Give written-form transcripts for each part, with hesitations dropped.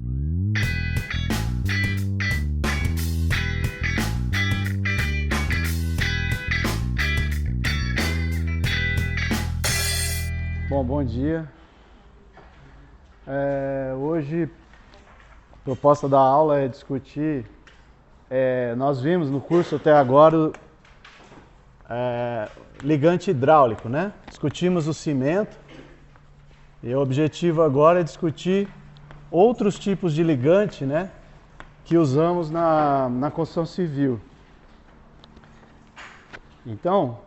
Bom dia. Hoje a proposta da aula é discutir, nós vimos no curso até agora ligante hidráulico, né? Discutimos o cimento e o objetivo agora é discutir outros tipos de ligante, né? Que usamos na construção civil. Então,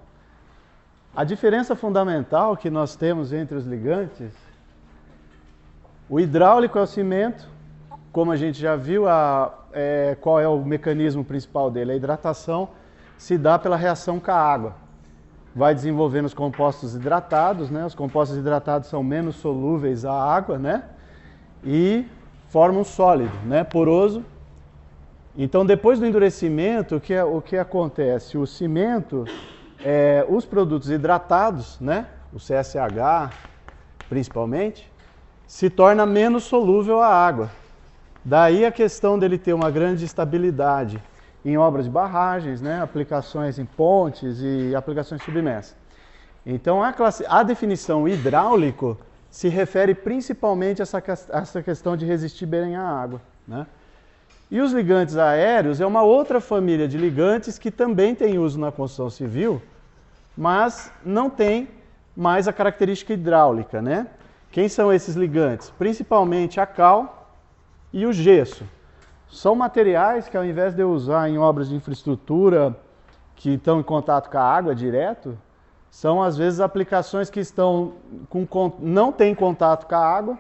a diferença fundamental que nós temos entre os ligantes, o hidráulico é o cimento, como a gente já viu, qual é o mecanismo principal dele? A hidratação se dá pela reação com a água. Vai desenvolvendo os compostos hidratados, né? Os compostos hidratados são menos solúveis à água, né? E formam um sólido, né? Poroso. Então, depois do endurecimento, o que acontece? O cimento, os produtos hidratados, né? O CSH, principalmente, se torna menos solúvel à água. Daí a questão dele ter uma grande estabilidade em obras de barragens, né? Aplicações em pontes e aplicações submersas. Então, a definição hidráulico se refere principalmente a essa questão de resistir bem à água, né? E os ligantes aéreos é uma outra família de ligantes que também tem uso na construção civil, mas não tem mais a característica hidráulica, né? Quem são esses ligantes? Principalmente a cal e o gesso. São materiais que, ao invés de eu usar em obras de infraestrutura que estão em contato com a água direto, são às vezes aplicações que não têm contato com a água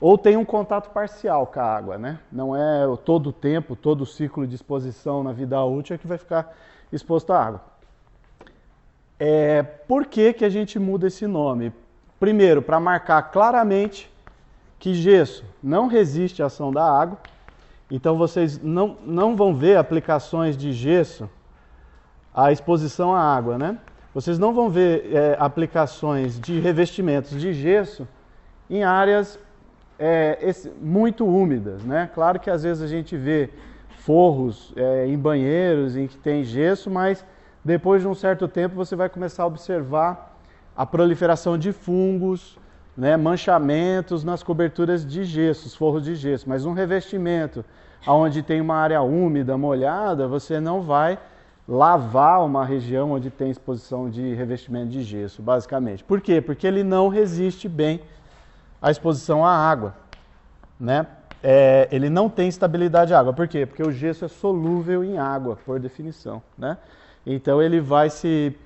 ou têm um contato parcial com a água, né? Não é todo o tempo, todo o ciclo de exposição na vida útil que vai ficar exposto à água. Por que a gente muda esse nome? Primeiro, para marcar claramente que gesso não resiste à ação da água. Então vocês não vão ver aplicações de gesso à exposição à água, né? Vocês não vão ver aplicações de revestimentos de gesso em áreas muito úmidas, né? Claro que às vezes a gente vê forros em banheiros em que tem gesso, mas depois de um certo tempo você vai começar a observar a proliferação de fungos, né, manchamentos nas coberturas de gesso, forros de gesso. Mas um revestimento onde tem uma área úmida, molhada, você não vai lavar uma região onde tem exposição de revestimento de gesso, basicamente. Por quê? Porque ele não resiste bem à exposição à água, né? Ele não tem estabilidade à água. Por quê? Porque o gesso é solúvel em água, por definição, né? Então ele vai se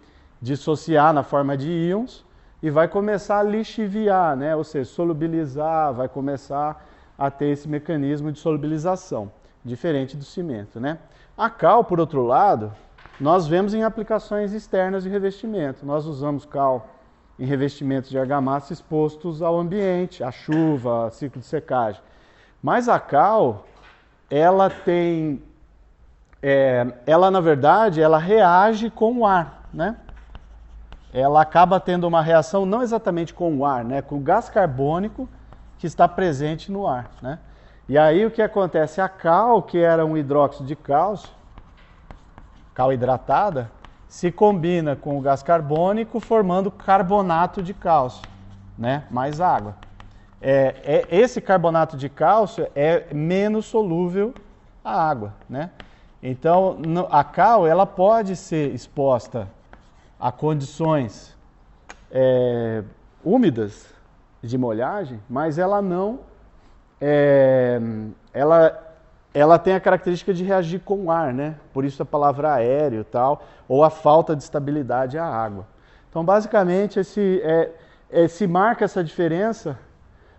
dissociar na forma de íons e vai começar a lixiviar, né? Ou seja, solubilizar, vai começar a ter esse mecanismo de solubilização, diferente do cimento, né? A cal, por outro lado, nós vemos em aplicações externas de revestimento. Nós usamos cal em revestimentos de argamassa expostos ao ambiente, à chuva, a ciclo de secagem. Mas a cal, ela na verdade, ela reage com o ar, né? Ela acaba tendo uma reação não exatamente com o ar, né? Com o gás carbônico que está presente no ar, né? E aí o que acontece? A cal, que era um hidróxido de cálcio, cal hidratada, se combina com o gás carbônico formando carbonato de cálcio, né? Mais água. Esse carbonato de cálcio é menos solúvel à água, né? Então a cal ela pode ser exposta a condições úmidas de molhagem, mas ela não ela tem a característica de reagir com o ar, né? Por isso a palavra aéreo e tal, ou a falta de estabilidade à água. Então basicamente se marca essa diferença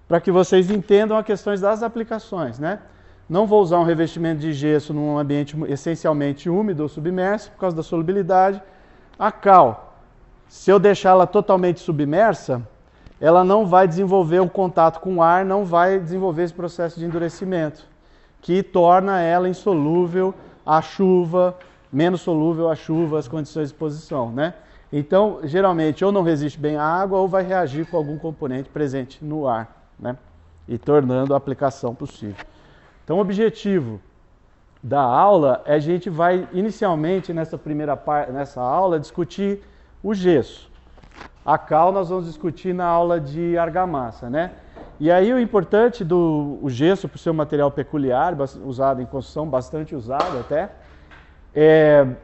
para que vocês entendam as questões das aplicações, né? Não vou usar um revestimento de gesso num ambiente essencialmente úmido ou submerso por causa da solubilidade. A cal, se eu deixá-la totalmente submersa, ela não vai desenvolver o contato com o ar, não vai desenvolver esse processo de endurecimento, que torna ela insolúvel à chuva, menos solúvel à chuva, às condições de exposição, né? Então, geralmente, ou não resiste bem à água, ou vai reagir com algum componente presente no ar, né? e tornando a aplicação possível. Então, o objetivo da aula é a gente vai inicialmente nessa aula discutir o gesso. A cal nós vamos discutir na aula de argamassa, né? E aí o importante do gesso, por ser um material peculiar, usado em construção, bastante usado até,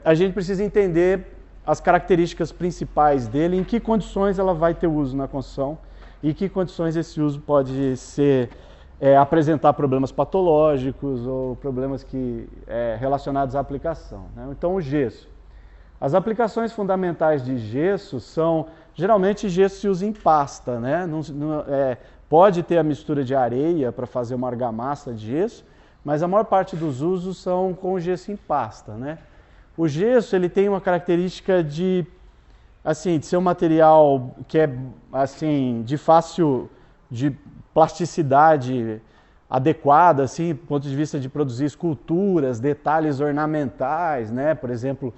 a gente precisa entender as características principais dele, em que condições ela vai ter uso na construção e em que condições esse uso pode ser apresentar problemas patológicos ou problemas relacionados à aplicação, né? Então, o gesso. As aplicações fundamentais de gesso são, geralmente, gesso se usa em pasta, né? Pode ter a mistura de areia para fazer uma argamassa de gesso, mas a maior parte dos usos são com gesso em pasta, né? O gesso ele tem uma característica de ser um material que é de fácil de plasticidade adequada, do ponto de vista de produzir esculturas, detalhes ornamentais, né? Por exemplo,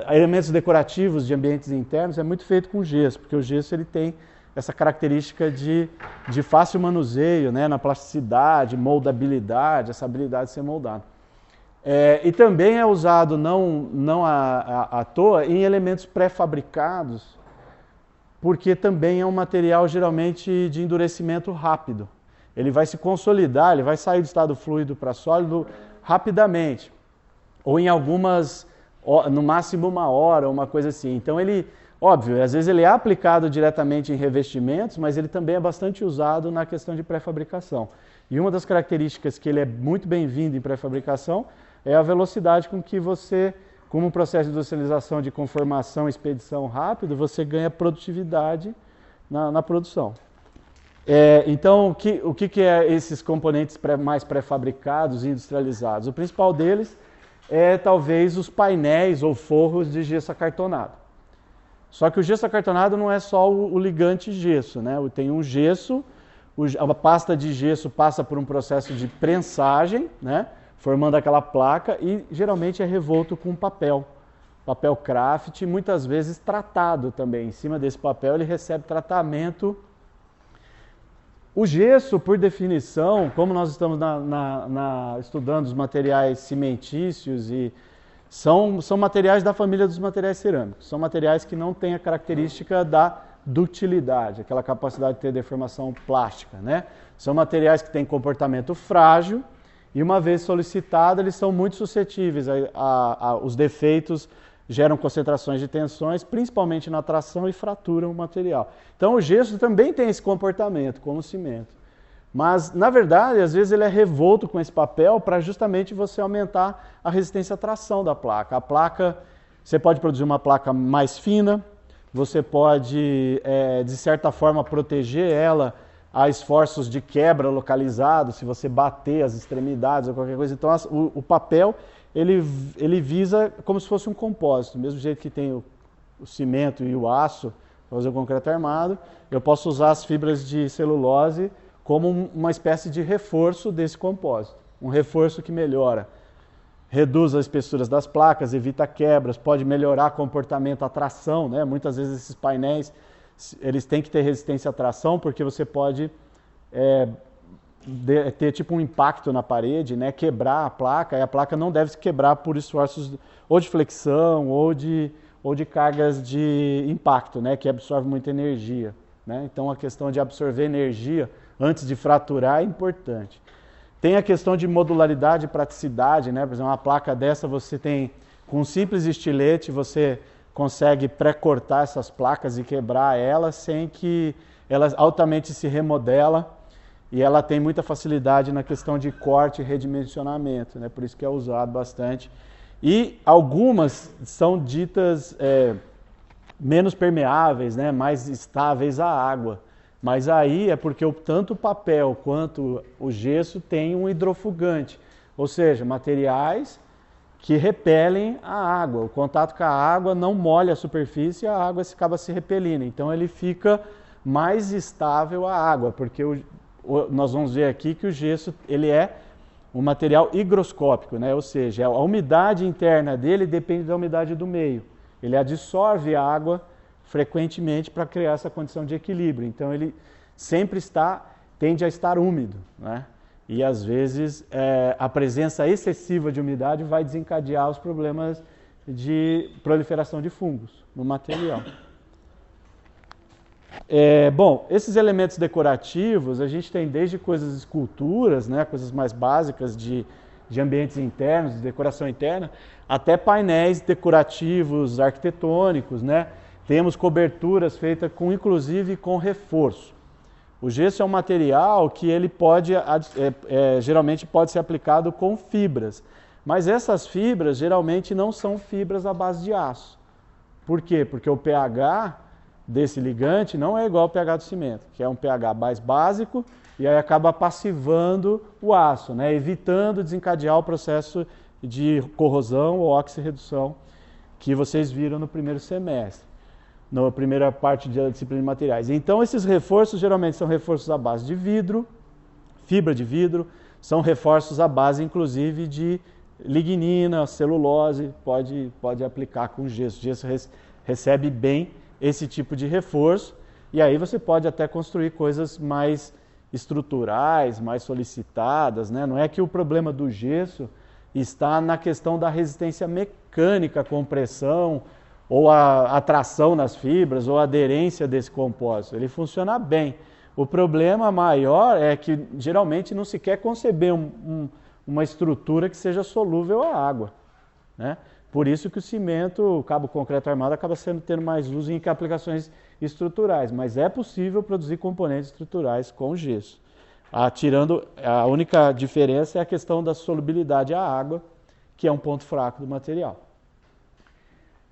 elementos decorativos de ambientes internos é muito feito com gesso, porque o gesso ele tem essa característica de fácil manuseio, né? Na plasticidade, moldabilidade, essa habilidade de ser moldado. E também é usado não à toa em elementos pré-fabricados, porque também é um material geralmente de endurecimento rápido. Ele vai se consolidar, ele vai sair do estado fluido para sólido rapidamente, ou em no máximo 1 hora, uma coisa assim. Então óbvio, às vezes ele é aplicado diretamente em revestimentos, mas ele também é bastante usado na questão de pré-fabricação. E uma das características que ele é muito bem-vindo em pré-fabricação é a velocidade com que você, como um processo de industrialização de conformação e expedição rápido, você ganha produtividade na produção. Então, o que é esses componentes mais pré-fabricados e industrializados? O principal deles é talvez os painéis ou forros de gesso acartonado. Só que o gesso acartonado não é só o ligante gesso, né? Tem um gesso, a pasta de gesso passa por um processo de prensagem, né? Formando aquela placa e geralmente é revolto com papel craft, muitas vezes tratado também. Em cima desse papel ele recebe tratamento. O gesso, por definição, como nós estamos estudando os materiais cimentícios, são materiais da família dos materiais cerâmicos. São materiais que não têm a característica da ductilidade, aquela capacidade de ter deformação plástica, né? São materiais que têm comportamento frágil e, uma vez solicitado, eles são muito suscetíveis os defeitos, geram concentrações de tensões, principalmente na tração, e fraturam o material. Então o gesso também tem esse comportamento, como o cimento. Mas, na verdade, às vezes ele é revolto com esse papel para justamente você aumentar a resistência à tração da placa. A placa, você pode produzir uma placa mais fina, você pode, de certa forma, proteger ela a esforços de quebra localizados, se você bater as extremidades ou qualquer coisa. Então o papel ele visa como se fosse um compósito, do mesmo jeito que tem o cimento e o aço para fazer o concreto armado, eu posso usar as fibras de celulose como uma espécie de reforço desse compósito. Um reforço que melhora, reduz as espessuras das placas, evita quebras, pode melhorar comportamento, a tração, né? Muitas vezes esses painéis eles têm que ter resistência à tração, porque você pode ter tipo um impacto na parede, né? Quebrar a placa, e a placa não deve se quebrar por esforços ou de flexão ou de cargas de impacto, né? Que absorve muita energia, né? Então a questão de absorver energia antes de fraturar é importante. Tem a questão de modularidade e praticidade, né? Por exemplo, uma placa dessa você tem, com um simples estilete, você consegue pré-cortar essas placas e quebrar elas sem que ela altamente se remodela, e ela tem muita facilidade na questão de corte e redimensionamento, né? Por isso que é usado bastante. E algumas são ditas menos permeáveis, né? Mais estáveis à água. Mas aí é porque tanto o papel quanto o gesso tem um hidrofugante, ou seja, materiais que repelem a água. O contato com a água não molha a superfície e a água acaba se repelindo. Então ele fica mais estável à água, porque nós vamos ver aqui que o gesso ele é um material higroscópico, né? Ou seja, a umidade interna dele depende da umidade do meio. Ele absorve a água frequentemente para criar essa condição de equilíbrio. Então ele sempre está tende a estar úmido, né? E às vezes a presença excessiva de umidade vai desencadear os problemas de proliferação de fungos no material. Bom, esses elementos decorativos, a gente tem desde coisas esculturas, né, coisas mais básicas de ambientes internos, de decoração interna, até painéis decorativos arquitetônicos, né? Temos coberturas feitas inclusive com reforço. O gesso é um material que ele geralmente pode ser aplicado com fibras, mas essas fibras geralmente não são fibras à base de aço. Por quê? Porque o pH desse ligante não é igual ao pH do cimento, que é um pH mais básico e aí acaba passivando o aço, né? Evitando desencadear o processo de corrosão ou oxirredução que vocês viram no primeiro semestre, na primeira parte da disciplina de materiais. Então esses reforços geralmente são reforços à base de vidro, fibra de vidro, são reforços à base inclusive de lignina, celulose, pode aplicar com gesso. O gesso recebe bem esse tipo de reforço e aí você pode até construir coisas mais estruturais, mais solicitadas, né? Não é que o problema do gesso está na questão da resistência mecânica à compressão ou a atração nas fibras ou a aderência desse compósito. Ele funciona bem. O problema maior é que geralmente não se quer conceber uma estrutura que seja solúvel à água, né? Por isso que o cimento, o cabo concreto armado, acaba tendo mais uso em aplicações estruturais, mas é possível produzir componentes estruturais com gesso. A única diferença é a questão da solubilidade à água, que é um ponto fraco do material.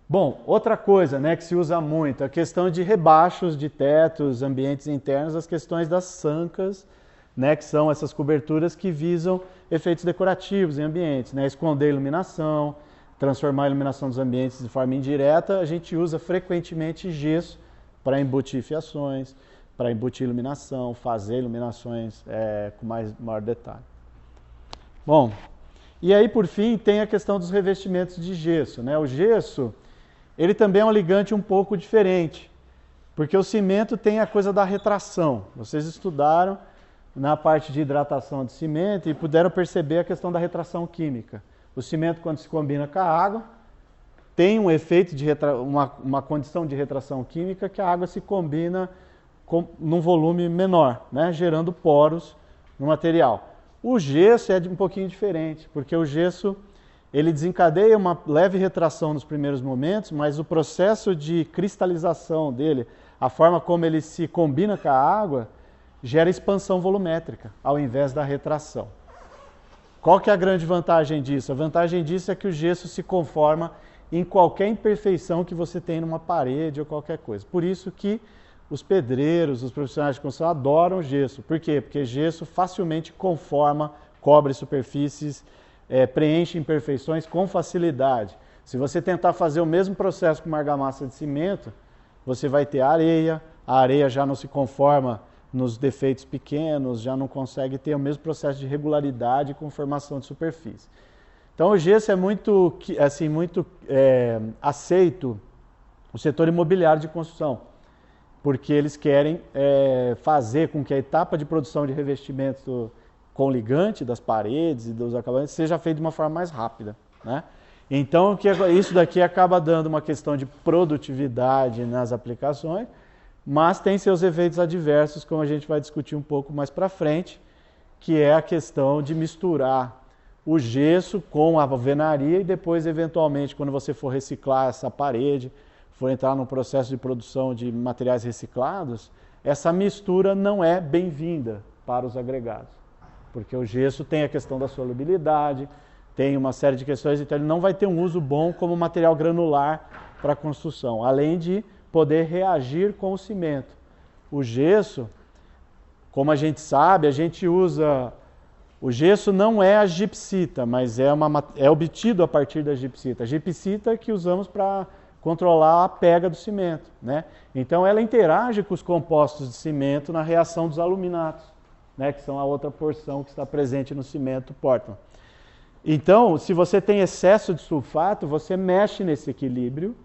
Bom, outra coisa, né, que se usa muito, a questão de rebaixos de tetos, ambientes internos, as questões das sancas, né, que são essas coberturas que visam efeitos decorativos em ambientes, né, esconder iluminação, transformar a iluminação dos ambientes de forma indireta. A gente usa frequentemente gesso para embutir fiações, para embutir iluminação, fazer iluminações com maior detalhe. Bom, e aí por fim tem a questão dos revestimentos de gesso, né? O gesso, ele também é um ligante um pouco diferente, porque o cimento tem a coisa da retração. Vocês estudaram na parte de hidratação de cimento e puderam perceber a questão da retração química. O cimento, quando se combina com a água, tem um efeito de uma condição de retração química que a água se combina num volume menor, né, gerando poros no material. O gesso é um pouquinho diferente, porque o gesso ele desencadeia uma leve retração nos primeiros momentos, mas o processo de cristalização dele, a forma como ele se combina com a água, gera expansão volumétrica, ao invés da retração. Qual que é a grande vantagem disso? A vantagem disso é que o gesso se conforma em qualquer imperfeição que você tem numa parede ou qualquer coisa. Por isso que os pedreiros, os profissionais de construção adoram gesso. Por quê? Porque gesso facilmente conforma, cobre superfícies, preenche imperfeições com facilidade. Se você tentar fazer o mesmo processo com uma argamassa de cimento, você vai ter areia, a areia já não se conforma nos defeitos pequenos, já não consegue ter o mesmo processo de regularidade e conformação de superfície. Então o gesso é muito aceito no setor imobiliário de construção, porque eles querem fazer com que a etapa de produção de revestimento com ligante das paredes e dos acabamentos seja feita de uma forma mais rápida, né? Então isso daqui acaba dando uma questão de produtividade nas aplicações, mas tem seus efeitos adversos, como a gente vai discutir um pouco mais para frente, que é a questão de misturar o gesso com a alvenaria e depois, eventualmente, quando você for reciclar essa parede, for entrar no processo de produção de materiais reciclados, essa mistura não é bem-vinda para os agregados, porque o gesso tem a questão da solubilidade, tem uma série de questões, então ele não vai ter um uso bom como material granular para a construção, além de poder reagir com o cimento. O gesso, como a gente sabe, a gente usa... O gesso não é a gipsita, mas é obtido a partir da gipsita. A gipsita que usamos para controlar a pega do cimento, né? Então ela interage com os compostos de cimento na reação dos aluminatos, né? Que são a outra porção que está presente no cimento Portland. Então, se você tem excesso de sulfato, você mexe nesse equilíbrio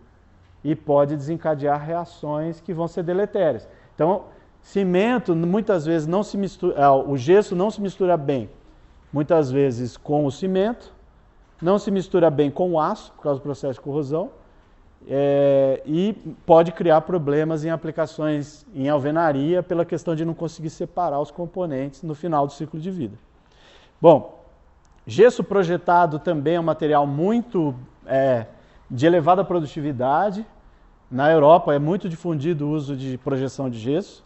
e pode desencadear reações que vão ser deletérias. Então, Cimento, muitas vezes, não se mistura, o gesso não se mistura bem, muitas vezes, com o cimento, não se mistura bem com o aço, por causa do processo de corrosão, e pode criar problemas em aplicações em alvenaria pela questão de não conseguir separar os componentes no final do ciclo de vida. Bom, gesso projetado também é um material muito de elevada produtividade. Na Europa é muito difundido o uso de projeção de gesso,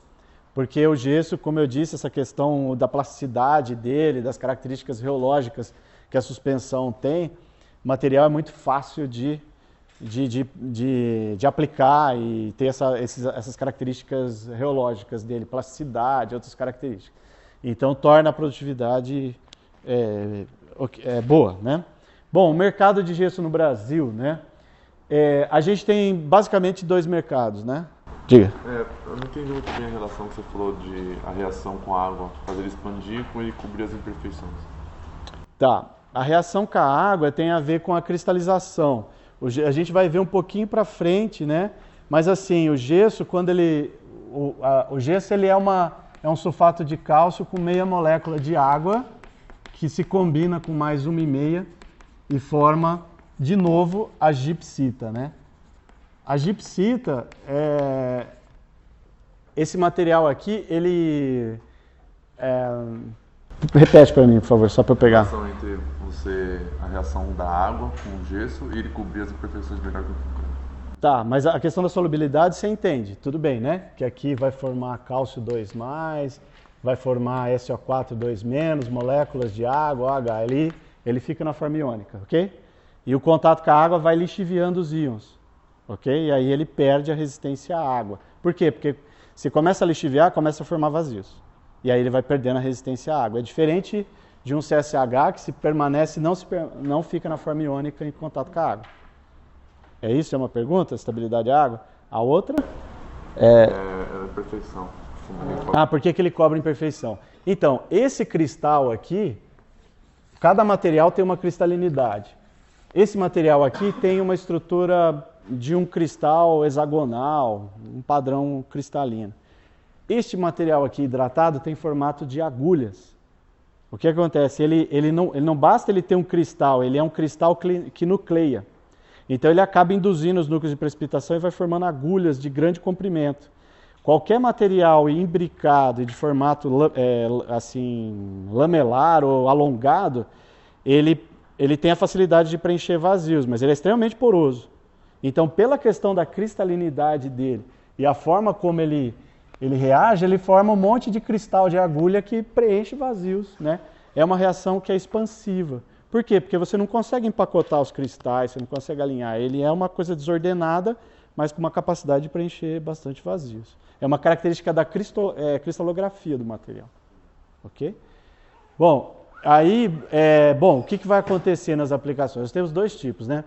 porque o gesso, como eu disse, essa questão da plasticidade dele, das características reológicas que a suspensão tem, o material é muito fácil de aplicar e ter essas características reológicas dele, plasticidade, outras características. Então torna a produtividade boa, né? Bom, o mercado de gesso no Brasil, né? A gente tem basicamente dois mercados, né? Diga. Eu não entendi muito bem a relação que você falou de a reação com a água, fazer ele expandir com ele cobrir as imperfeições. Tá. A reação com a água tem a ver com a cristalização. A gente vai ver um pouquinho para frente, né? Mas assim, o gesso, quando o gesso ele é um sulfato de cálcio com meia molécula de água que se combina com mais 1,5 e forma de novo a gipsita, né? A gipsita, esse material aqui, ele... repete para mim, por favor, só para eu pegar. A relação entre a reação da água com o gesso e ele cobrir as imperfeições melhor que o concreto. Tá, mas a questão da solubilidade você entende, tudo bem, né? Que aqui vai formar cálcio 2+, vai formar SO4 2-, moléculas de água, OH, ele fica na forma iônica, ok? E o contato com a água vai lixiviando os íons. Ok? E aí ele perde a resistência à água. Por quê? Porque se começa a lixiviar, começa a formar vazios. E aí ele vai perdendo a resistência à água. É diferente de um CSH que se permanece, não fica na forma iônica em contato com a água. É isso? É uma pergunta? Estabilidade à água? A outra? É imperfeição. Por que ele cobre imperfeição? Então, esse cristal aqui, cada material tem uma cristalinidade. Esse material aqui tem uma estrutura de um cristal hexagonal, um padrão cristalino. Este material aqui hidratado tem formato de agulhas. O que acontece? Ele não basta ele ter um cristal, ele é um cristal que nucleia. Então ele acaba induzindo os núcleos de precipitação e vai formando agulhas de grande comprimento. Qualquer material imbricado e de formato assim, lamelar ou alongado, ele tem a facilidade de preencher vazios, mas ele é extremamente poroso. Então, pela questão da cristalinidade dele e a forma como ele reage, ele forma um monte de cristal de agulha que preenche vazios, né? É uma reação que é expansiva. Por quê? Porque você não consegue empacotar os cristais, você não consegue alinhar. Ele é uma coisa desordenada, mas com uma capacidade de preencher bastante vazios. É uma característica da cristalografia do material. Ok? Bom, aí, o que vai acontecer nas aplicações? Nós temos dois tipos, né?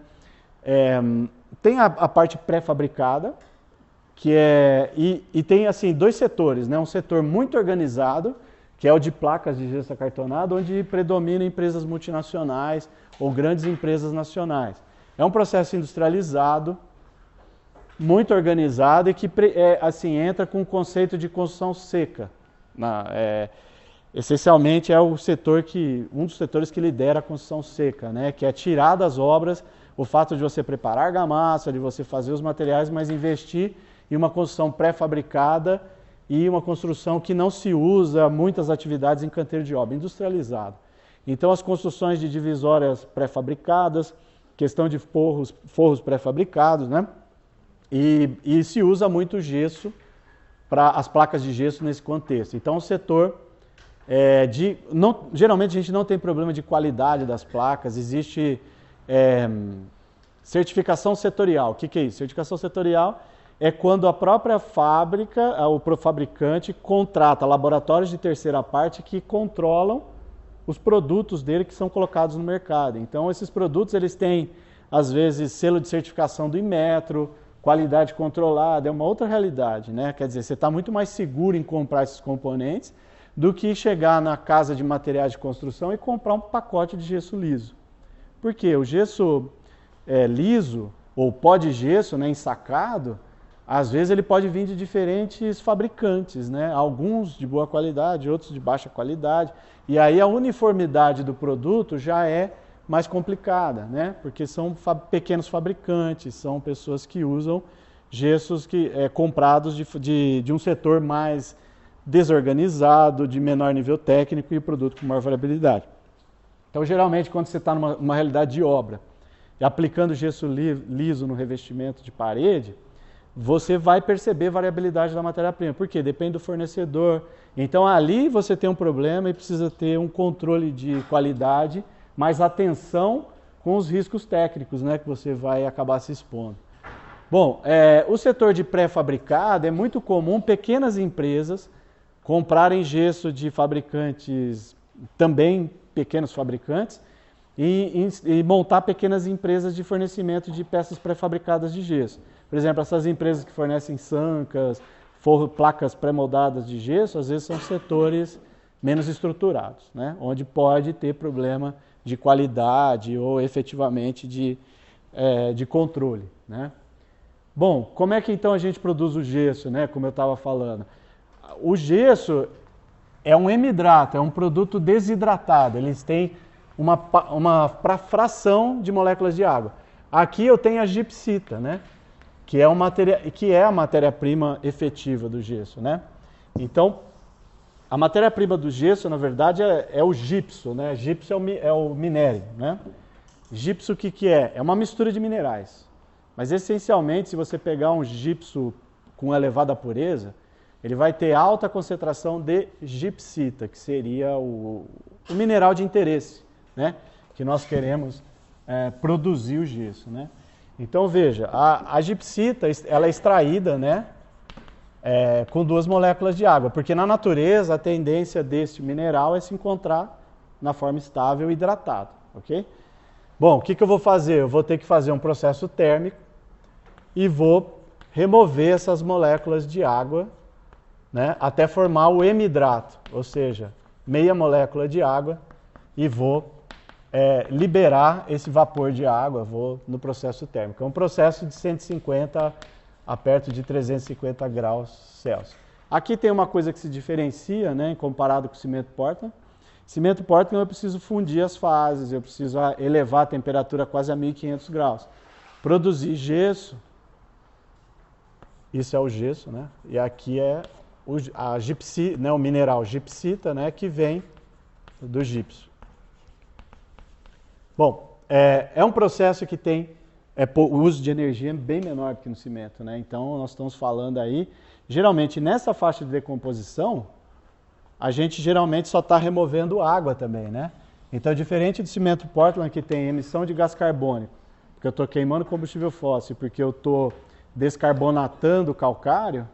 Tem a parte pré-fabricada, que e tem assim dois setores, né? Um setor muito organizado, que é o de placas de gesso acartonado, onde predominam empresas multinacionais ou grandes empresas nacionais. É um processo industrializado, muito organizado e que assim entra com o conceito de construção seca. Essencialmente é um dos setores que lidera a construção seca, né? Que é tirar das obras o fato de você preparar argamassa, de você fazer os materiais, mas investir em uma construção pré-fabricada e uma construção que não se usa muitas atividades em canteiro de obra, industrializado. Então as construções de divisórias pré-fabricadas, questão de forros pré-fabricados, né? E se usa muito gesso para as placas de gesso nesse contexto. Então o setor geralmente a gente não tem problema de qualidade das placas, existe certificação setorial. O que é isso? Certificação setorial é quando a própria fábrica, o fabricante, contrata laboratórios de terceira parte que controlam os produtos dele que são colocados no mercado. Então, esses produtos eles têm, às vezes, selo de certificação do Inmetro, qualidade controlada, é uma outra realidade, né? Quer dizer, você está muito mais seguro em comprar esses componentes do que chegar na casa de materiais de construção e comprar um pacote de gesso liso. Por quê? O gesso liso, ou pó de gesso, né, ensacado, às vezes ele pode vir de diferentes fabricantes, né? Alguns de boa qualidade, outros de baixa qualidade. E aí a uniformidade do produto já é mais complicada, né? Porque são pequenos fabricantes, são pessoas que usam gessos comprados de um setor mais desorganizado, de menor nível técnico e o produto com maior variabilidade. Então, geralmente, quando você está numa realidade de obra, e aplicando gesso liso no revestimento de parede, você vai perceber variabilidade da matéria-prima. Por quê? Depende do fornecedor. Então, ali você tem um problema e precisa ter um controle de qualidade, mais atenção com os riscos técnicos, né, que você vai acabar se expondo. Bom, o setor de pré-fabricado é muito comum pequenas empresas comprarem gesso de fabricantes, também pequenos fabricantes, e montar pequenas empresas de fornecimento de peças pré-fabricadas de gesso. Por exemplo, essas empresas que fornecem sancas, placas pré-moldadas de gesso, às vezes são setores menos estruturados, né? Onde pode ter problema de qualidade ou efetivamente de controle, né? Bom, como é que então a gente produz o gesso, né? Como eu estava falando. O gesso é um hemidrato, é um produto desidratado. Eles têm uma fração de moléculas de água. Aqui eu tenho a gipsita, né? Que é a matéria-prima efetiva do gesso, né? Então, a matéria-prima do gesso, na verdade, é o gipso, né? Gipso é o minério, né? Gipso o que é? É uma mistura de minerais. Mas, essencialmente, se você pegar um gipso com elevada pureza, ele vai ter alta concentração de gipsita, que seria o mineral de interesse, né? Que nós queremos produzir o gesso, né? Então, veja, a gipsita ela é extraída, né, com 2 moléculas de água, porque na natureza a tendência deste mineral é se encontrar na forma estável hidratado, ok? Bom, o que eu vou fazer? Eu vou ter que fazer um processo térmico e vou remover essas moléculas de água, né, até formar o hemidrato, ou seja, meia molécula de água, e vou liberar esse vapor de água, vou no processo térmico. É um processo de 150 a perto de 350 graus Celsius. Aqui tem uma coisa que se diferencia, né, comparado com o cimento Portland. Cimento Portland eu preciso fundir as fases, eu preciso elevar a temperatura quase a 1500 graus. Produzir gesso, isso é o gesso, né? E aqui é o mineral gipsita, né, que vem do gipso. Bom, é um processo que tem o uso de energia bem menor do que no cimento, né? Então, nós estamos falando aí, geralmente nessa faixa de decomposição, a gente geralmente só está removendo água também, né? Então, diferente do cimento Portland, que tem emissão de gás carbônico, porque eu estou queimando combustível fóssil, porque eu estou descarbonatando o calcário,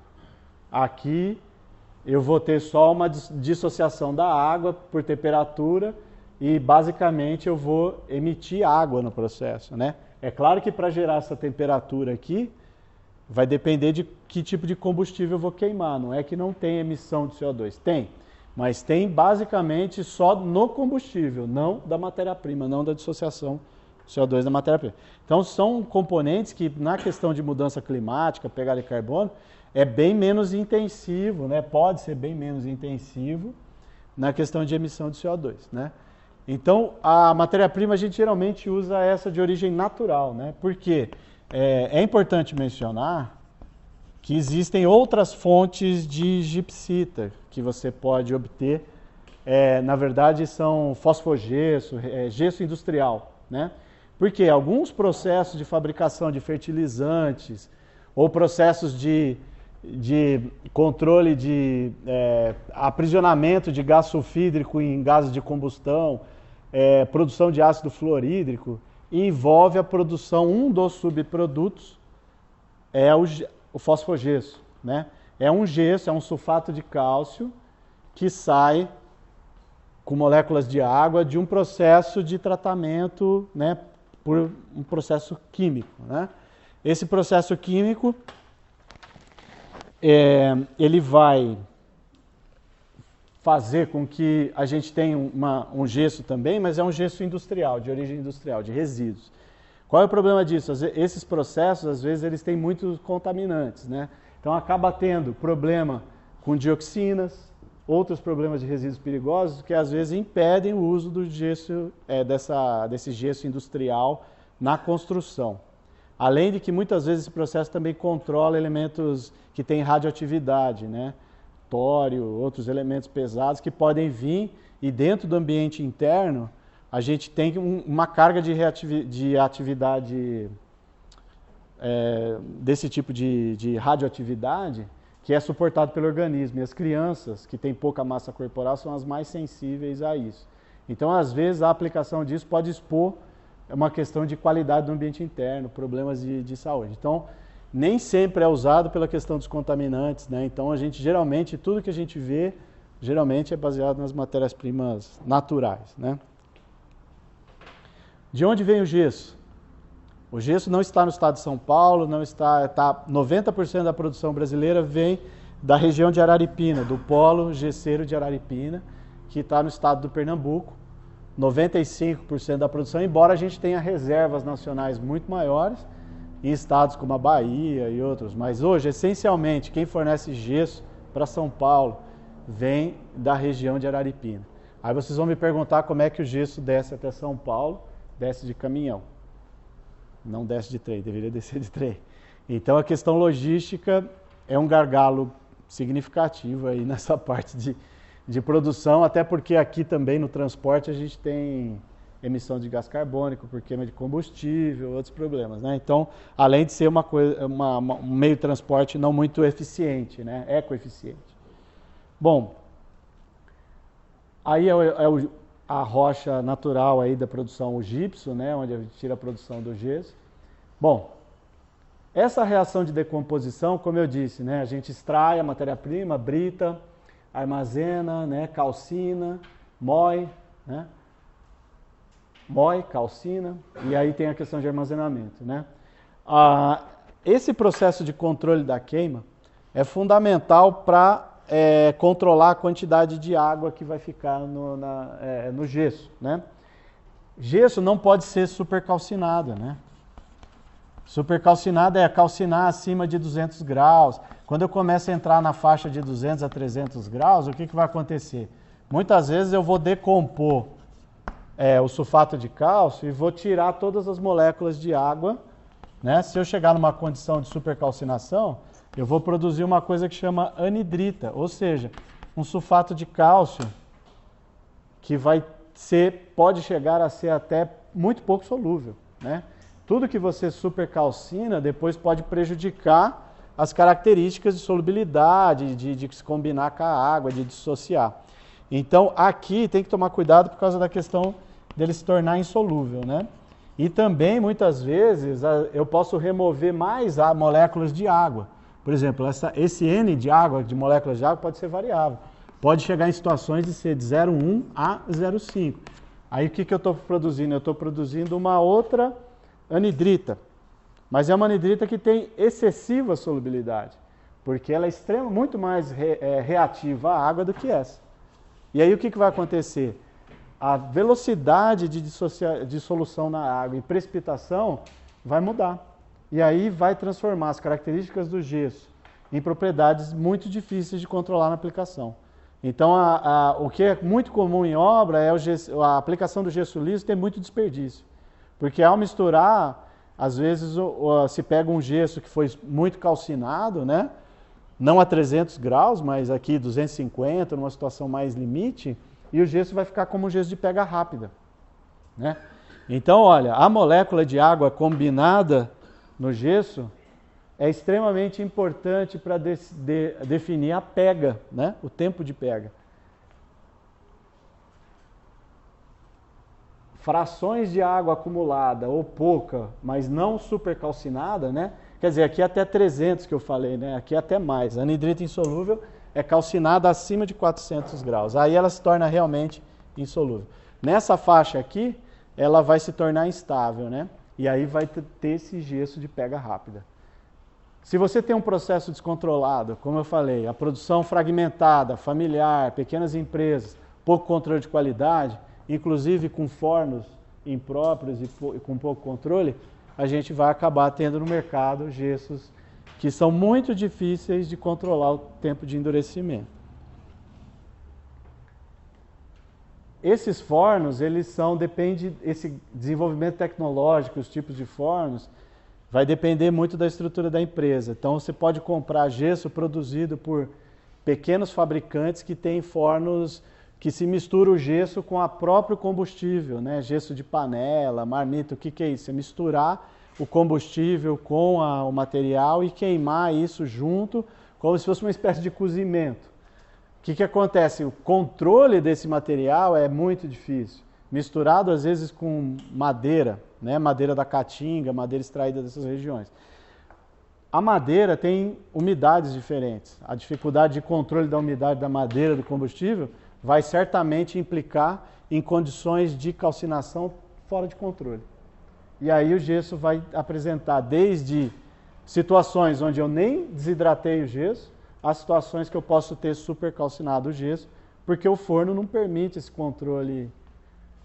aqui eu vou ter só uma dissociação da água por temperatura e basicamente eu vou emitir água no processo, né? É claro que para gerar essa temperatura aqui, vai depender de que tipo de combustível eu vou queimar. Não é que não tem emissão de CO2, tem. Mas tem basicamente só no combustível, não da matéria-prima, não da dissociação do CO2 da matéria-prima. Então são componentes que na questão de mudança climática, pegada de carbono, é bem menos intensivo, né? Pode ser bem menos intensivo na questão de emissão de CO2, né? Então, a matéria-prima a gente geralmente usa essa de origem natural, né? Porque é importante mencionar que existem outras fontes de gipsita que você pode obter. Na verdade, são fosfogesso, gesso industrial, né? Porque alguns processos de fabricação de fertilizantes ou processos de controle de aprisionamento de gás sulfídrico em gases de combustão, produção de ácido fluorídrico, envolve a produção, um dos subprodutos é o fosfogesso, né? É um gesso, é um sulfato de cálcio que sai com moléculas de água de um processo de tratamento, né, por um processo químico, né? Esse processo químico ele vai fazer com que a gente tenha um gesso também, mas é um gesso industrial, de origem industrial, de resíduos. Qual é o problema disso? Esses processos, às vezes, eles têm muitos contaminantes, né? Então, acaba tendo problema com dioxinas, outros problemas de resíduos perigosos, que às vezes impedem o uso do gesso, desse gesso industrial na construção. Além de que, muitas vezes, esse processo também controla elementos que têm radioatividade, né? Tório, outros elementos pesados que podem vir e dentro do ambiente interno a gente tem uma carga de atividade desse tipo de radioatividade que é suportado pelo organismo. E as crianças que têm pouca massa corporal são as mais sensíveis a isso. Então, às vezes, a aplicação disso pode expor uma questão de qualidade do ambiente interno, problemas de saúde. Então, nem sempre é usado pela questão dos contaminantes, né? Então, geralmente, tudo que a gente vê, geralmente é baseado nas matérias-primas naturais, né? De onde vem o gesso? O gesso não está no estado de São Paulo, 90% da produção brasileira vem da região de Araripina, do polo gesseiro de Araripina, que está no estado do Pernambuco. 95% da produção, embora a gente tenha reservas nacionais muito maiores em estados como a Bahia e outros. Mas hoje, essencialmente, quem fornece gesso para São Paulo vem da região de Araripina. Aí vocês vão me perguntar como é que o gesso desce até São Paulo. Desce de caminhão. Não desce de trem, deveria descer de trem. Então a questão logística é um gargalo significativo aí nessa parte de produção, até porque aqui também no transporte a gente tem emissão de gás carbônico por queima de combustível, outros problemas, né? Então, além de ser um meio de transporte não muito eficiente, né? Ecoeficiente. Bom, aí a rocha natural aí da produção, o gipso, né? Onde a gente tira a produção do gesso. Bom, essa reação de decomposição, como eu disse, né? A gente extrai a matéria-prima, brita, armazena, né? Calcina, moe, né? Moe, calcina, e aí tem a questão de armazenamento, né? Esse processo de controle da queima é fundamental para controlar a quantidade de água que vai ficar no gesso, né? Gesso não pode ser supercalcinado, né? Supercalcinado é calcinar acima de 200 graus. Quando eu começo a entrar na faixa de 200 a 300 graus, o que vai acontecer? Muitas vezes eu vou decompor o sulfato de cálcio e vou tirar todas as moléculas de água, né? Se eu chegar numa condição de supercalcinação, eu vou produzir uma coisa que chama anidrita, ou seja, um sulfato de cálcio que pode chegar a ser até muito pouco solúvel, né? Tudo que você supercalcina depois pode prejudicar as características de solubilidade, de se combinar com a água, de dissociar. Então, aqui tem que tomar cuidado por causa da questão dele se tornar insolúvel, né? E também, muitas vezes, eu posso remover mais moléculas de água. Por exemplo, esse N de água, de moléculas de água, pode ser variável. Pode chegar em situações de ser de 0,1 a 0,5. Aí, o que eu estou produzindo? Eu estou produzindo uma outra anidrita. Mas é uma anidrita que tem excessiva solubilidade, porque ela é muito mais reativa à água do que essa. E aí o que vai acontecer? A velocidade de dissolução na água e precipitação vai mudar. E aí vai transformar as características do gesso em propriedades muito difíceis de controlar na aplicação. Então, o que é muito comum em obra é a aplicação do gesso liso ter muito desperdício. Porque ao misturar, às vezes se pega um gesso que foi muito calcinado, né? Não a 300 graus, mas aqui 250, numa situação mais limite, e o gesso vai ficar como um gesso de pega rápida, né? Então, olha, a molécula de água combinada no gesso é extremamente importante para definir a pega, né? O tempo de pega. Frações de água acumulada ou pouca, mas não supercalcinada, né? Quer dizer, aqui é até 300 que eu falei, né? Aqui é até mais. A anidrita insolúvel é calcinada acima de 400 graus. Aí ela se torna realmente insolúvel. Nessa faixa aqui, ela vai se tornar instável, né? E aí vai ter esse gesso de pega rápida. Se você tem um processo descontrolado, como eu falei, a produção fragmentada, familiar, pequenas empresas, pouco controle de qualidade, inclusive com fornos impróprios e com pouco controle, a gente vai acabar tendo no mercado gessos que são muito difíceis de controlar o tempo de endurecimento. Esses fornos, esse desenvolvimento tecnológico, os tipos de fornos, vai depender muito da estrutura da empresa. Então, você pode comprar gesso produzido por pequenos fabricantes que têm fornos que se mistura o gesso com o próprio combustível, né? Gesso de panela, marmita, o que é isso? É misturar o combustível com o material e queimar isso junto, como se fosse uma espécie de cozimento. O que acontece? O controle desse material é muito difícil. Misturado às vezes com madeira, né? Madeira da caatinga, madeira extraída dessas regiões. A madeira tem umidades diferentes. A dificuldade de controle da umidade da madeira do combustível vai certamente implicar em condições de calcinação fora de controle. E aí o gesso vai apresentar desde situações onde eu nem desidratei o gesso, a situações que eu posso ter supercalcinado o gesso, porque o forno não permite esse controle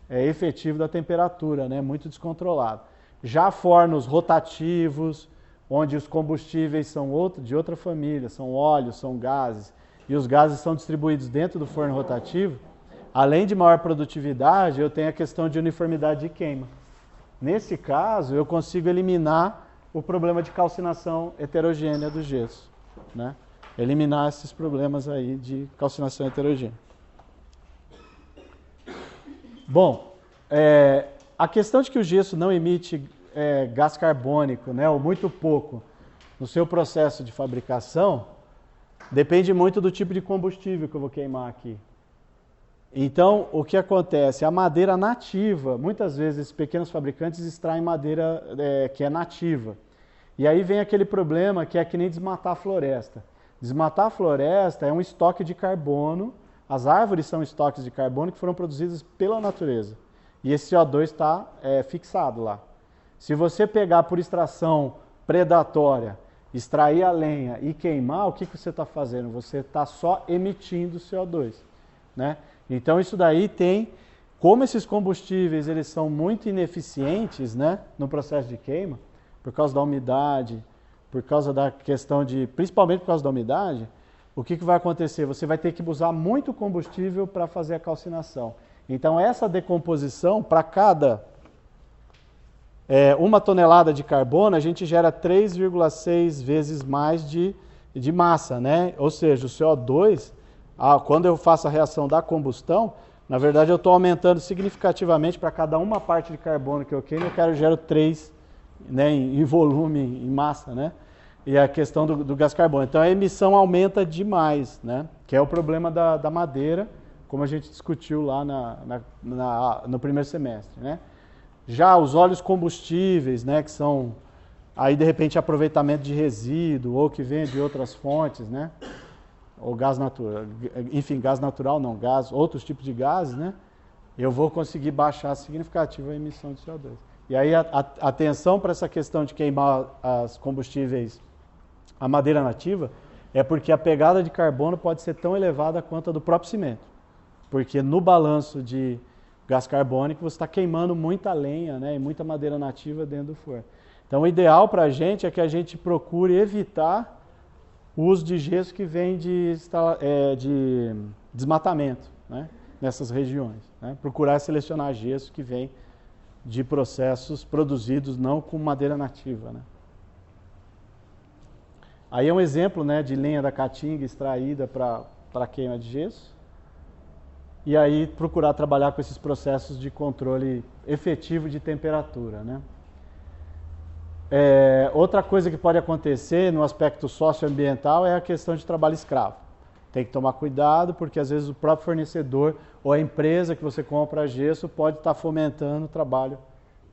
efetivo da temperatura, né? Muito descontrolado. Já fornos rotativos, onde os combustíveis são de outra família, são óleos, são gases, e os gases são distribuídos dentro do forno rotativo, além de maior produtividade, eu tenho a questão de uniformidade de queima. Nesse caso, eu consigo eliminar o problema de calcinação heterogênea do gesso, né? Eliminar esses problemas aí de calcinação heterogênea. Bom, a questão de que o gesso não emite gás carbônico, né, ou muito pouco, no seu processo de fabricação, depende muito do tipo de combustível que eu vou queimar aqui. Então, o que acontece? A madeira nativa, muitas vezes esses pequenos fabricantes extraem madeira que é nativa. E aí vem aquele problema que é que nem desmatar a floresta. Desmatar a floresta é um estoque de carbono, as árvores são estoques de carbono que foram produzidas pela natureza. E esse CO2 está fixado lá. Se você pegar por extração predatória, extrair a lenha e queimar, o que você está fazendo? Você está só emitindo CO2, né? Então isso daí como esses combustíveis eles são muito ineficientes, né, no processo de queima, por causa da umidade, por causa da questão principalmente por causa da umidade, o que vai acontecer? Você vai ter que usar muito combustível para fazer a calcinação. Então essa decomposição, para cada 1 tonelada de carbono, a gente gera 3,6 vezes mais de massa, né? Ou seja, o CO2, quando eu faço a reação da combustão, na verdade eu estou aumentando significativamente para cada uma parte de carbono que eu queimo, eu gero 3, né, em volume, em massa, né? E a questão do gás carbônico. Então a emissão aumenta demais, né? Que é o problema da madeira, como a gente discutiu lá no primeiro semestre, né? Já os óleos combustíveis, né, que são aí de repente aproveitamento de resíduo ou que vem de outras fontes, né? Ou gás natural, enfim, gás natural não, outros tipos de gases, né? Eu vou conseguir baixar significativamente a emissão de CO2. E aí atenção para essa questão de queimar os combustíveis, a madeira nativa, é porque a pegada de carbono pode ser tão elevada quanto a do próprio cimento. Porque no balanço de gás carbônico você está queimando muita lenha, né, e muita madeira nativa dentro do forno. Então o ideal para a gente é que a gente procure evitar o uso de gesso que vem de desmatamento, né, nessas regiões, né? Procurar selecionar gesso que vem de processos produzidos não com madeira nativa, né? Aí é um exemplo, né, de lenha da caatinga extraída para queima de gesso. E aí procurar trabalhar com esses processos de controle efetivo de temperatura, né? Outra coisa que pode acontecer no aspecto socioambiental é a questão de trabalho escravo. Tem que tomar cuidado porque às vezes o próprio fornecedor ou a empresa que você compra gesso pode estar fomentando o trabalho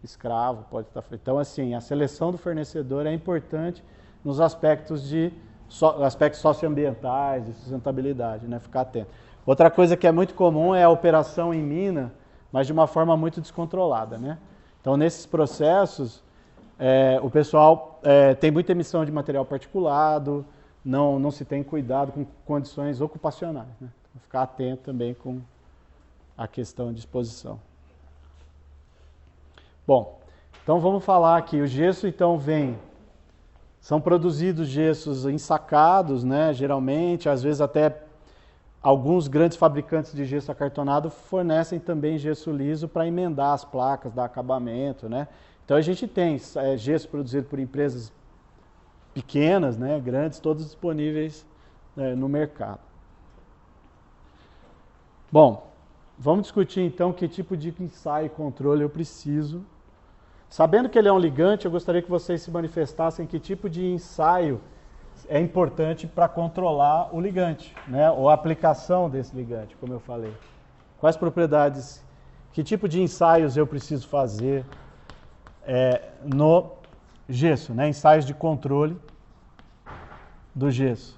escravo. Então assim, a seleção do fornecedor é importante nos aspectos socioambientais, de sustentabilidade, né? Ficar atento. Outra coisa que é muito comum é a operação em mina, mas de uma forma muito descontrolada, né? Então nesses processos o pessoal tem muita emissão de material particulado, não se tem cuidado com condições ocupacionais, né? Então, ficar atento também com a questão de exposição. Bom, Então vamos falar aqui, o gesso então são produzidos gessos ensacados, né, geralmente, às vezes até alguns grandes fabricantes de gesso acartonado fornecem também gesso liso para emendar as placas, dar acabamento, né. Então a gente tem gesso produzido por empresas pequenas, né, grandes, todos disponíveis no mercado. Bom, vamos discutir então que tipo de ensaio e controle eu preciso. Sabendo que ele é um ligante, eu gostaria que vocês se manifestassem que tipo de ensaio é importante para controlar o ligante, né? Ou a aplicação desse ligante, como eu falei. Quais propriedades, que tipo de ensaios eu preciso fazer no gesso, né? Ensaios de controle do gesso.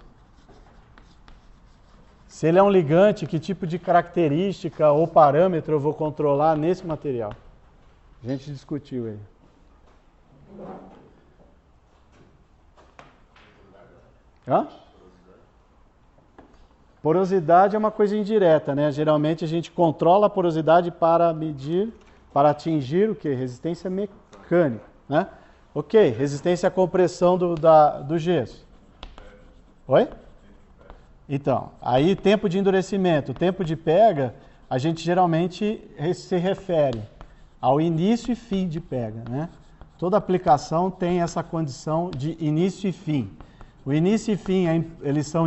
Se ele é um ligante, que tipo de característica ou parâmetro eu vou controlar nesse material? A gente discutiu aí. Hã? Porosidade é uma coisa indireta, né? Geralmente a gente controla a porosidade para medir, para atingir o quê? Resistência mecânica, né? Ok, resistência à compressão do gesso. Oi? Então, aí tempo de endurecimento, tempo de pega, a gente geralmente se refere ao início e fim de pega, né? Toda aplicação tem essa condição de início e fim. O início e fim, eles são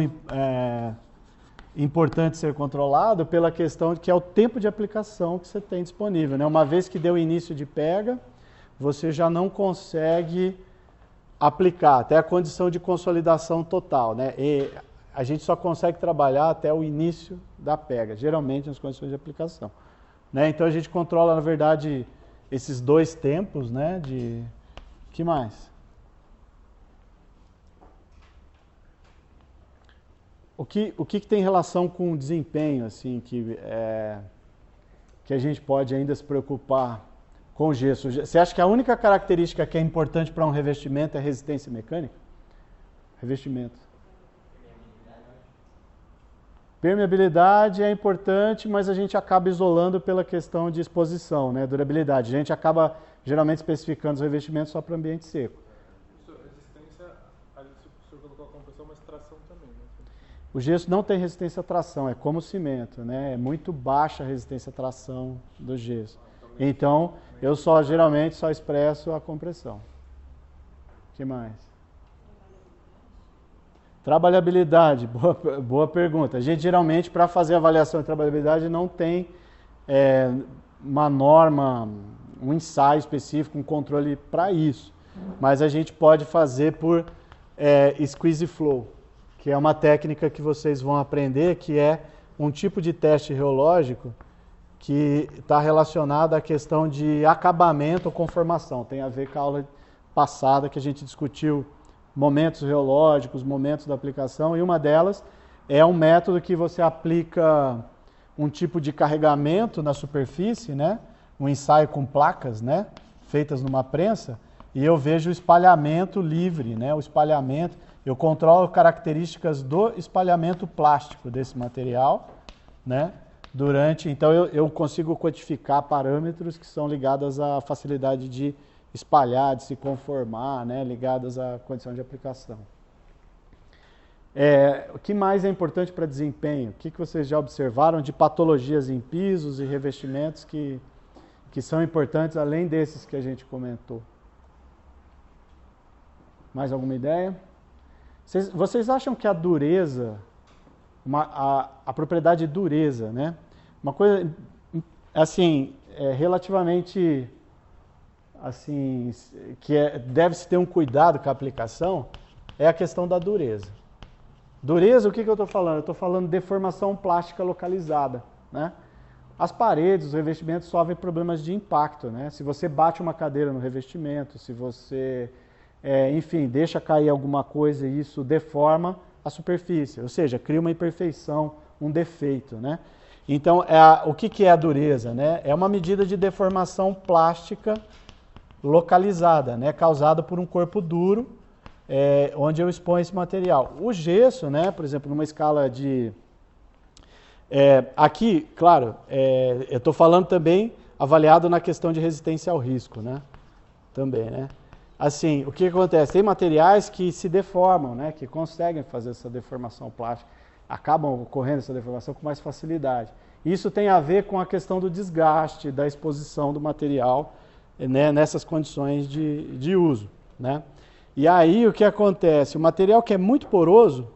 importantes ser controlados pela questão de que é o tempo de aplicação que você tem disponível, né? Uma vez que deu início de pega, você já não consegue aplicar até a condição de consolidação total, né? E a gente só consegue trabalhar até o início da pega, geralmente nas condições de aplicação. Né? Então a gente controla, na verdade, esses dois tempos, né? Que mais? O que tem relação com o desempenho, assim, que a gente pode ainda se preocupar com o gesso? Você acha que a única característica que é importante para um revestimento é resistência mecânica? Revestimento. Permeabilidade é importante, mas a gente acaba isolando pela questão de exposição, né? Durabilidade. A gente acaba geralmente especificando os revestimentos só para ambiente seco. Resistência, o senhor colocou a compressão, mas tração também, né? O gesso não tem resistência à tração, é como o cimento, né? É muito baixa a resistência à tração do gesso. Então, eu geralmente só expresso a compressão. O que mais? Trabalhabilidade, boa pergunta. A gente geralmente, para fazer avaliação de trabalhabilidade, não tem uma norma, um ensaio específico, um controle para isso. Mas a gente pode fazer por squeeze flow, que é uma técnica que vocês vão aprender, que é um tipo de teste reológico que está relacionado à questão de acabamento ou conformação. Tem a ver com a aula passada que a gente discutiu momentos reológicos, momentos da aplicação, e uma delas é um método que você aplica um tipo de carregamento na superfície, né? Um ensaio com placas, né? Feitas numa prensa, e eu vejo o espalhamento livre, né? O espalhamento, eu controlo características do espalhamento plástico desse material, né? Então eu consigo codificar parâmetros que são ligados à facilidade de espalhar, de se conformar, né, ligadas à condição de aplicação. O que mais é importante para desempenho? O que vocês já observaram de patologias em pisos e revestimentos que são importantes, além desses que a gente comentou? Mais alguma ideia? Vocês acham que a dureza, a propriedade de dureza, né? Uma coisa, assim, relativamente... assim, deve-se ter um cuidado com a aplicação, é a questão da dureza. Dureza, o que eu estou falando? Eu estou falando de deformação plástica localizada, né? As paredes, os revestimentos sofrem problemas de impacto, né? Se você bate uma cadeira no revestimento, se você, enfim, deixa cair alguma coisa e isso deforma a superfície, ou seja, cria uma imperfeição, um defeito, né? Então, o que é a dureza, né? É uma medida de deformação plástica localizada, né, causada por um corpo duro, onde eu exponho esse material. O gesso, né, por exemplo, numa escala de... aqui, claro, eu estou falando também avaliado na questão de resistência ao risco, né? também, né? Assim, o que acontece? Tem materiais que se deformam, né? Que conseguem fazer essa deformação plástica, acabam ocorrendo essa deformação com mais facilidade. Isso tem a ver com a questão do desgaste, da exposição do material, né? Nessas condições de uso, né? E aí o que acontece? O material que é muito poroso,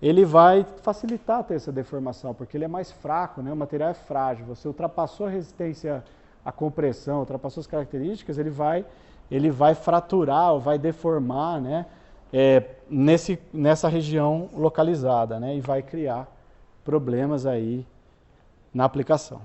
ele vai facilitar ter essa deformação, porque ele é mais fraco, né? O material é frágil. Você ultrapassou a resistência à compressão, ultrapassou as características, ele vai fraturar ou vai deformar, né? Nessa região localizada, né? E vai criar problemas aí na aplicação.